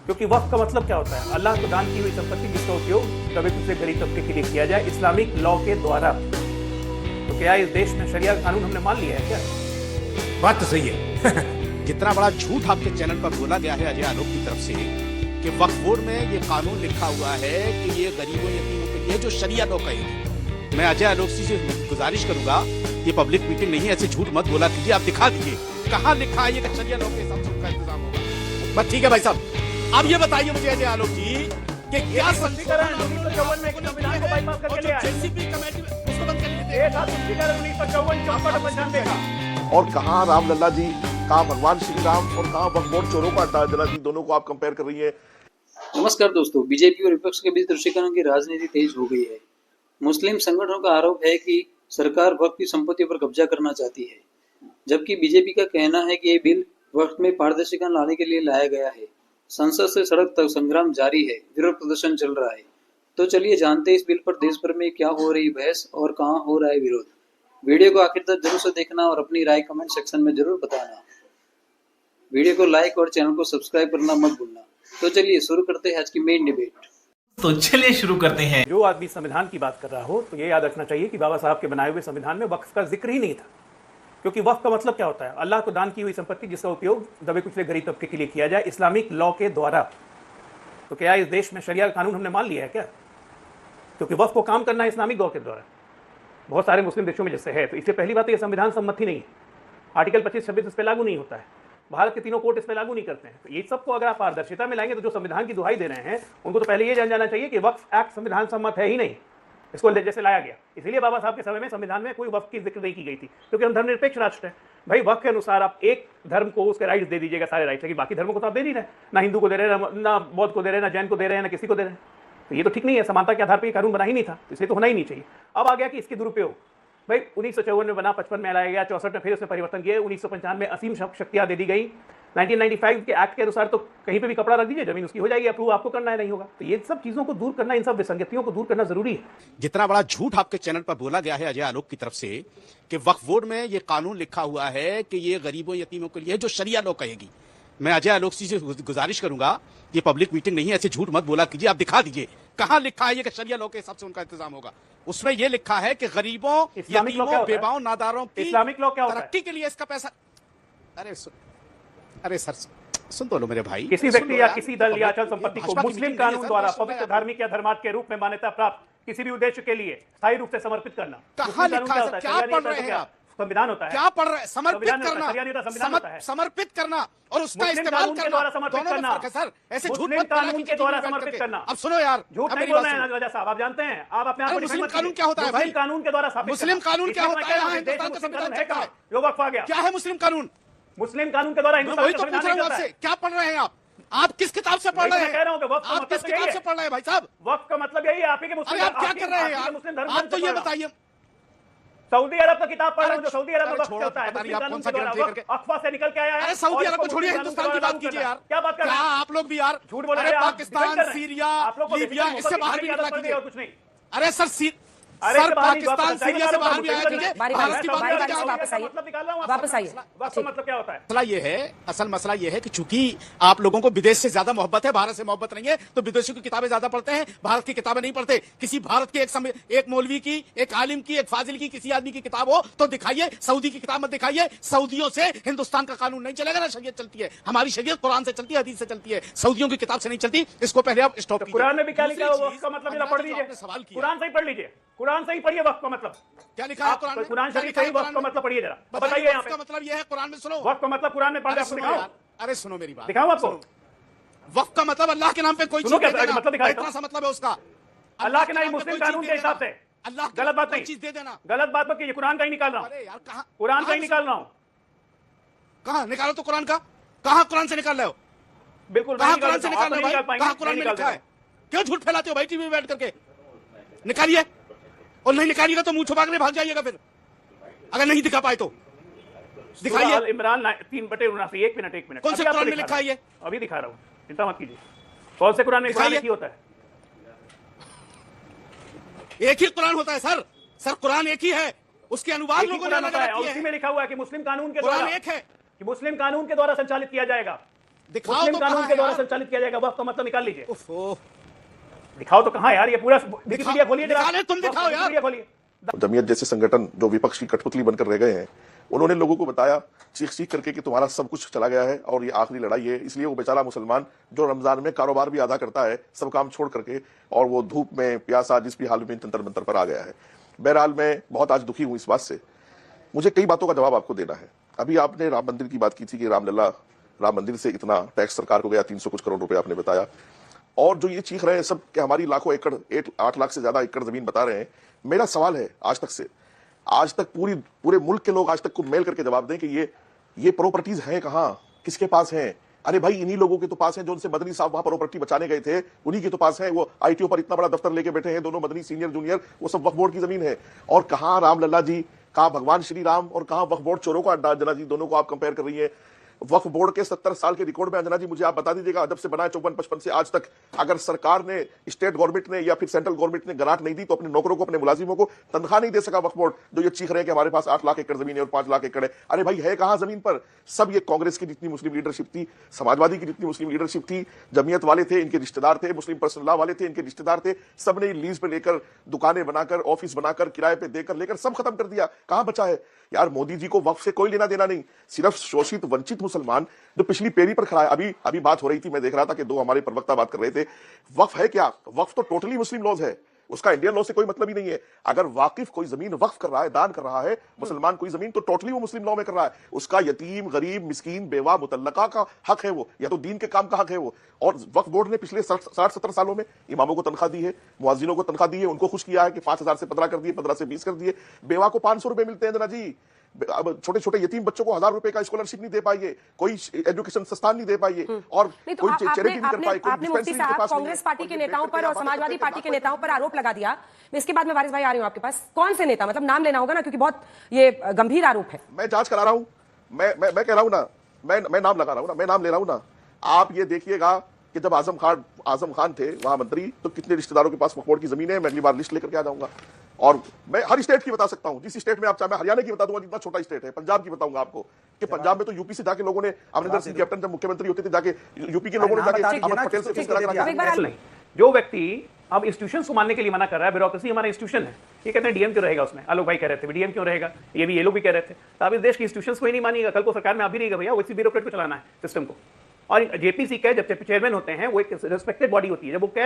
क्योंकि वक्फ का मतलब क्या होता है? अल्लाह को दान की हुई संपत्ति जिसका उपयोग दबे कुचले गरीब तबके के लिए किया जाए इस्लामिक लॉ के द्वारा। तो क्या इस देश में शरिया कानून हमने मान लिया है क्या? बात तो सही है। जितना बड़ा झूठ आपके चैनल पर बोला गया है अजय आलोक की तरफ से कि वक्फ बोर्ड में ये कानून लिखा हुआ है कि ये गरीबों यतीमों के लिए जो शरिया लॉ कहेगी, मैं अजय आलोक से गुजारिश करूंगा, ये पब्लिक मीटिंग नहीं है, ऐसे झूठ मत बोला कीजिए, आप दिखा दीजिए कहाँ लिखा है ये कि शरिया लॉ के हिसाब से उनका इंतजाम होगा। बस ठीक है भाई साहब, अब ये बताइए मुझे अजय आलोक जी कि क्या स्पष्टीकरण 1954 में संविधान को बाईपास करके ले आए। जेसीबी कमेटी उसको बंद कर दीजिए। एक हाथ स्पष्टीकरण 1954 चौपट 95 का। और कहाँ राम लल्ला जी, कहाँ भगवान श्री राम और कहाँ वक्फ बोर्ड चोरों का अड्डा, जरा जी दोनों को आप कंपेयर कर रही है। नमस्कार दोस्तों, बीजेपी और विपक्ष के बीच तुष्टिकरणों की राजनीति तेज हो गई है। मुस्लिम संगठनों का आरोप है कि सरकार वक्फ की संपत्तियों पर कब्जा करना चाहती है, जबकि बीजेपी का कहना है कि ये बिल वक्फ में पारदर्शिता लाने के लिए लाया गया है। संसद से सड़क तक संग्राम जारी है, विरोध प्रदर्शन चल रहा है। तो चलिए जानते हैं इस बिल पर देश भर में क्या हो रही बहस और कहाँ हो रहा है विरोध। वीडियो को आखिर तक जरूर से देखना और अपनी राय कमेंट सेक्शन में जरूर बताना। वीडियो को लाइक और चैनल को सब्सक्राइब करना मत भूलना। तो चलिए शुरू करते हैं आज की मेन डिबेट। तो चलिए शुरू करते हैं। जो आदमी संविधान की बात कर रहा हो तो ये याद रखना चाहिए कि बाबा साहब के बनाए हुए संविधान में वक्फ का जिक्र ही नहीं था। क्योंकि वक्फ का मतलब क्या होता है? अल्लाह को दान की हुई संपत्ति जिसका उपयोग दबे कुचले गरीब तबके के लिए किया जाए इस्लामिक लॉ के द्वारा। तो क्या इस देश में शरिया कानून हमने मान लिया है क्या? क्योंकि वक्फ को काम करना है इस्लामिक लॉ के द्वारा, बहुत सारे मुस्लिम देशों में जैसे है। तो इससे पहली बात तो यह संविधान सम्मत ही नहीं है। आर्टिकल 25-26 इस पर लागू नहीं होता है। भारत के तीनों कोर्ट इस पर लागू नहीं करते हैं। तो ये सबको अगर आप पारदर्शिता में लाएंगे तो जो संविधान की दुहाई दे रहे हैं उनको तो पहले ये जान जाना चाहिए कि वक्फ एक्ट संविधान सम्मत है ही नहीं, इसको जैसे लाया गया। इसीलिए बाबा साहब के समय में संविधान में कोई वक्फ की जिक्र नहीं की गई थी, क्योंकि हम धर्मनिरपेक्ष राष्ट्र है। भाई वक्फ के अनुसार आप एक धर्म को उसके राइट्स दे दीजिएगा, सारे राइट्स, लेकिन बाकी धर्मों को तो आप दे नहीं रहे। ना हिंदू को दे रहे हैं, ना बौद्ध को दे रहे हैं, ना जैन को दे रहे हैं, ना किसी को दे रहे हैं। तो ये तो ठीक नहीं है। समानता के आधार पर कानून बना ही नहीं था, इसलिए तो होना ही नहीं चाहिए। अब आ गया कि इसके दुरुपयोग। भाई 1954 में बना, 55 में लाया गया, 64 में फिर उसमें परिवर्तन किए, 1955 में असीम शक्तियां दे दी गई। 1995 के एक्ट के अनुसार तो कहीं पे भी कपड़ा रख दीजिए, जमीन उसकी हो जाएगी, अप्रूव आपको करना है, नहीं होगा। तो ये सब चीजों को दूर करना, इन सब विसंगतियों को दूर करना जरूरी है। जितना बड़ा झूठ आपके चैनल पर बोला गया है अजय आलोक की तरफ से कि वक्फ बोर्ड में ये कानून लिखा हुआ है कि ये गरीबों यतीमों के लिए जो शरिया लॉ कहेगी, मैं अजय आलोक से गुजारिश करूंगा, ये पब्लिक मीटिंग नहीं है, ऐसे झूठ मत बोला कीजिए, आप दिखा दीजिए कहाँ लिखा है ये कि शरिया लॉ के हिसाब से उनका इंतजाम होगा। उसमें ये लिखा है कि गरीबों, यतीमों, बेवाओं, नादारों की इस्लामिक लॉ क्या होता है? तरक्की के लिए इसका पैसा। अरे सर सुन तो लो मेरे भाई। किसी व्यक्ति या किसी दल या अचल संपत्ति को मुस्लिम कानून द्वारा पवित्र धार्मिक या धर्मार्थ के रूप में मान्यता प्राप्त किसी भी उद्देश्य के लिए स्थायी रूप से समर्पित करना। कहाँ लिखा है? क्या पढ़ रहे हैं आप? संविधान होता है। क्या पढ़ रहे हैं? समर्पित करना, समर्पित करना और उसका इस्तेमाल करना, समर्पित करना सर। ऐसे झूठ मुस्लिम कानून के द्वारा समर्पित करना। अब सुनो यार, झूठ नहीं बोल रहे हैं राजा साहब, आप जानते हैं। आप अपने आप को मुस्लिम कानून क्या होता है भाई? कानून के द्वारा स्थापित। मुस्लिम कानून क्या होता है? हिंदुस्तान का संविधान है कहाँ? जो वक्फ आ गया। क्या है मुस्लिम कानून? मुस्लिम कानून के द्वारा वही तो पूछ रहा हूँ आपसे, क्या पढ़ रहे हैं आप? आप किस किताब से पढ़ रहे हैं? आप किस किताब से पढ़ रहे हैं भाई साहब? वक्फ का मतलब यही है। आप ही के मुस्लिम, आप क्या कर रहे हैं यार? मुस्लिम धर्म, आप तो ये बताइए। सऊदी अरब का किताब पढ़ रहा हूं, जो सऊदी अरब में वक्फ चलता है, कौन सा ग्रंथ लेकर के अफवाह से निकल के आया है। अरे सऊदी अरब को छोड़िए, हिंदुस्तान की बात कीजिए यार। क्या बात कर रहे हैं आप लोग भी यार? झूठ बोल रहे हैं। पाकिस्तान, सीरिया, लीबिया, इससे बाहर भी निकला कीजिए कुछ नहीं। अरे सर पाकिस्तान, सीरिया से बाहर भी आया कीजिए। भारत की बात वापस आइए। वक्फ मतलब क्या होता है? मसला ये है, असल मसला ये है कि चूंकि आप लोगों को विदेश से ज्यादा मोहब्बत है, भारत से मोहब्बत नहीं है, तो विदेशियों की किताबें ज्यादा पढ़ते हैं, भारत की किताबें नहीं पढ़ते। किसी भारत के एक मौलवी की, एक आलिम की, एक फाजिल की, किसी आदमी की किताब हो तो दिखाइए। सऊदी की किताब मत दिखाइए। सऊदियों से हिंदुस्तान का कानून नहीं चलेगा ना, शरीयत चलती है। हमारी शरीयत कुरान से चलती है, हदीस से चलती है, सऊदियों की किताब से नहीं चलती। इसको पहले आप स्टॉप कीजिए। कुरान में भी क्या लिखा है वक्फ का मतलब पढ़ लीजिए। सवाल किया, कुरान से ही पढ़ लीजिए, कुरान से ही पढ़िए वक्फ का मतलब क्या लिखा है कुरान में? कुरान शरीफ से ही वक्फ का मतलब पढ़िए जरा, बताइए। यहाँ पे मतलब ये है कुरान में, सुनो वक्फ का मतलब कुरान में पढ़ के दिखाओ। अरे सुनो मेरी बात, दिखाओ आपको। वक्फ का मतलब अल्लाह के नाम पे कोई चीज मतलब दिखाई, इतना सा मतलब है उसका। अल्लाह के नाम, मुस्लिम कानून के हिसाब से। अल्लाह गलत बात नहीं, चीज दे देना। गलत बात मत कीजिए। कुरान का ही निकाल रहा हूँ। अरे यार कहाँ? कुरान का ही निकाल रहा हूँ। कहाँ निकालो तो कुरान का? कहाँ कुरान से निकाल रहे हो? बिल्कुल कहाँ कुरान से निकाल रहे हो भाई? कहाँ कुरान में लिखा है? क्यों झूठ फैलाते हो भाई टीवी में बैठ करके? निकालिए, और नहीं निकालिएगा तो मुंह छुपा के भाग जाइएगा फिर, अगर नहीं दिखा पाए तो दिखाइए। इमरान 3/79। एक मिनट कौन से कुरान में लिखा है ये? अभी दिखा रहा हूँ, चिंता मत कीजिए। कौन से कुरान में लिखा होता है? एक ही कुरान होता है सर कुरान एक ही है, उसके अनुवाद लोगों ने अलग अलग किए हैं। उसी में लिखा हुआ है कि मुस्लिम कानून के कुरान द्वारा एक है, कि मुस्लिम कानून के द्वारा संचालित किया जाएगा। दिखाओ मुस्लिम तो कानून कहाँ के द्वारा यार? संचालित किया जाएगा, वक्फ का मतलब निकाल लीजिए। ओफो, दिखाओ तो कहां यार, ये पूरा विकिपीडिया खोलिए जरा, निकाले, तुम दिखाओ यार। विकिपीडिया खोलिए। जमीयत जैसे संगठन जो विपक्ष की कठपुतली बनकर रह गए हैं, उन्होंने लोगों को बताया चीख चीख करके कि तुम्हारा सब कुछ चला गया है और ये आखिरी लड़ाई है। इसलिए वो बेचारा मुसलमान जो रमजान में कारोबार भी आधा करता है सब काम छोड़ करके, और वो धूप में प्यासा जिस भी हाल में तंत्र मंत्र पर आ गया है। बहरहाल मैं बहुत आज दुखी हूं इस बात से। मुझे कई बातों का जवाब आपको देना है। अभी आपने राम मंदिर की बात की थी कि रामलला, राम मंदिर से इतना टैक्स सरकार को गया, 300 कुछ करोड़ रुपए आपने बताया। और जो ये चीख रहे हैं सब कि हमारी लाखों एकड़, 8 लाख से ज्यादा एकड़ जमीन बता रहे हैं। मेरा सवाल है आज तक पूरे मुल्क के लोग आज तक को मेल करके जवाब दें कि ये प्रॉपर्टीज हैं कहां, किसके पास हैं? अरे भाई इन्हीं लोगों के तो पास है जो उनसे मदनी साहब वहां प्रॉपर्टी बचाने गए थे, उन्हीं के तो पास है। वो आईटीओ पर इतना बड़ा दफ्तर लेके बैठे हैं, दोनों मदनी सीनियर जूनियर, वो सब वक्फ बोर्ड की जमीन है। और कहां रामलला जी, कहां भगवान श्री राम और कहां वक्फ बोर्ड चोरों का अड्डा? अंजना जी, दोनों को आप कंपेयर कर रही है। वक्फ बोर्ड के 70 साल के रिकॉर्ड में अंजना जी मुझे आप बता दीजिएगा, जब से बनाए 54-55 से आज तक, अगर सरकार ने, स्टेट गवर्नमेंट ने या फिर सेंट्रल गवर्नमेंट ने ग्रांट नहीं दी तो अपने नौकरों को, अपने मुलाजिमों को तनख्वाह नहीं दे सका वक्फ बोर्ड, जो ये चीख रहे हैं कि हमारे पास 8 लाख एकड़ जमीन है और 5 लाख एकड़ है। अरे भाई है कहां जमीन पर? सब ये कांग्रेस की जितनी मुस्लिम लीडरशिप थी, समाजवादी की जितनी मुस्लिम लीडरशिप थी, जमीयत वाले थे इनके रिश्तेदार थे, मुस्लिम पर्सनल लॉ वाले थे इनके रिश्तेदार थे, सबने लीज पे लेकर, दुकानें बनाकर, ऑफिस बनाकर, किराए पे देकर लेकर सब खत्म कर दिया। कहां बचा है यार? मोदी जी को वक्फ से कोई लेना देना नहीं, सिर्फ शोषित वंचित मुसलमान जो पिछली पेरी पर खड़ा है। अभी बात हो रही थी, मैं देख रहा था कि 2 हमारे प्रवक्ता बात कर रहे थे। वक्फ है क्या? वक्फ तो टोटली मुस्लिम लॉज है, उसका इंडियन लॉ से कोई मतलब ही नहीं है। अगर वाकिफ कोई जमीन वक्फ कर रहा है, दान कर रहा है मुसलमान कोई जमीन, तो टोटली वो मुस्लिम लॉ में कर रहा है। उसका यतीम, गरीब, मिस्कीन, बेवा, मुतल्लका का हक है वो, या तो दीन के काम का हक है वो। और वक्फ बोर्ड ने पिछले 60-70 सालों में इमामों को तनख्वाह दी है, मुअज्जिनों को तनख्वाह दी है, उनको खुश किया है कि 5,000 से 15 कर दिए, 15 से 20 कर दिए। बेवा को 500 रुपए मिलते हैं जना जी। अब छोटे छोटे यतीम बच्चों को 1,000 रुपए का स्कॉलरशिप नहीं दे पाइए, कोई एजुकेशन संस्थान नहीं दे पाइए, और नहीं तो कोई आपने चैरिटी नहीं कर पाई। आपने मुफ्ती साहब कांग्रेस पार्टी के नेताओं पर और समाजवादी पार्टी के नेताओं पर आरोप लगा दिया। इसके बाद में वारिस भाई आ रही हूं आपके पास, कौन से नेता, मतलब नाम लेना होगा ना, क्योंकि बहुत ये गंभीर आरोप है। मैं जांच करा रहा हूं, मैं कह रहा हूं ना, मैं नाम लगा रहा हूं ना, मैं नाम ले रहा हूं ना। आप ये देखिएगा कि जब आजम खान थे वहां मंत्री, तो कितने रिश्तेदारों के पास वक्फ बोर्ड की जमीन है। मैं अगली बार लिस्ट लेकर के आ जाऊंगा, और मैं हर स्टेट की बता सकता हूं, जिस स्टेट में आप चाहे। मैं हरियाणा की बता दूंगा, जितना छोटा स्टेट है। पंजाब की बताऊंगा आपको कि पंजाब में तो यूपी से जाके लोगों ने, अमरिंदर सिंह कैप्टन जब मुख्यमंत्री होते थे, जाके यूपी के लोगों ने जाके अहमद पटेल से फीस करा के नहीं, जो व्यक्ति अब इंस्टीट्यूशन को मानने के लिए मना कर रहा है, ब्यूरोक्रेसी हमारा इंस्टीट्यूशन है, ये कहते हैं डीएम क्यों रहेगा उसमें? आलोक भाई कह रहे थे डीएम क्यों रहेगा, ये लोग भी कह रहे थे। तो अब इस देश की इंस्टीट्यूशंस को ही नहीं मानिएगा, कल को सरकार में आप भी रहेगा भैया, वैसी ब्यूरोक्रेट को चलाना है सिस्टम को। और जेपीसी के जब चेयरमैन होते हैं, वो एक रिस्पेक्टेड बॉडी होती है, जब वो कह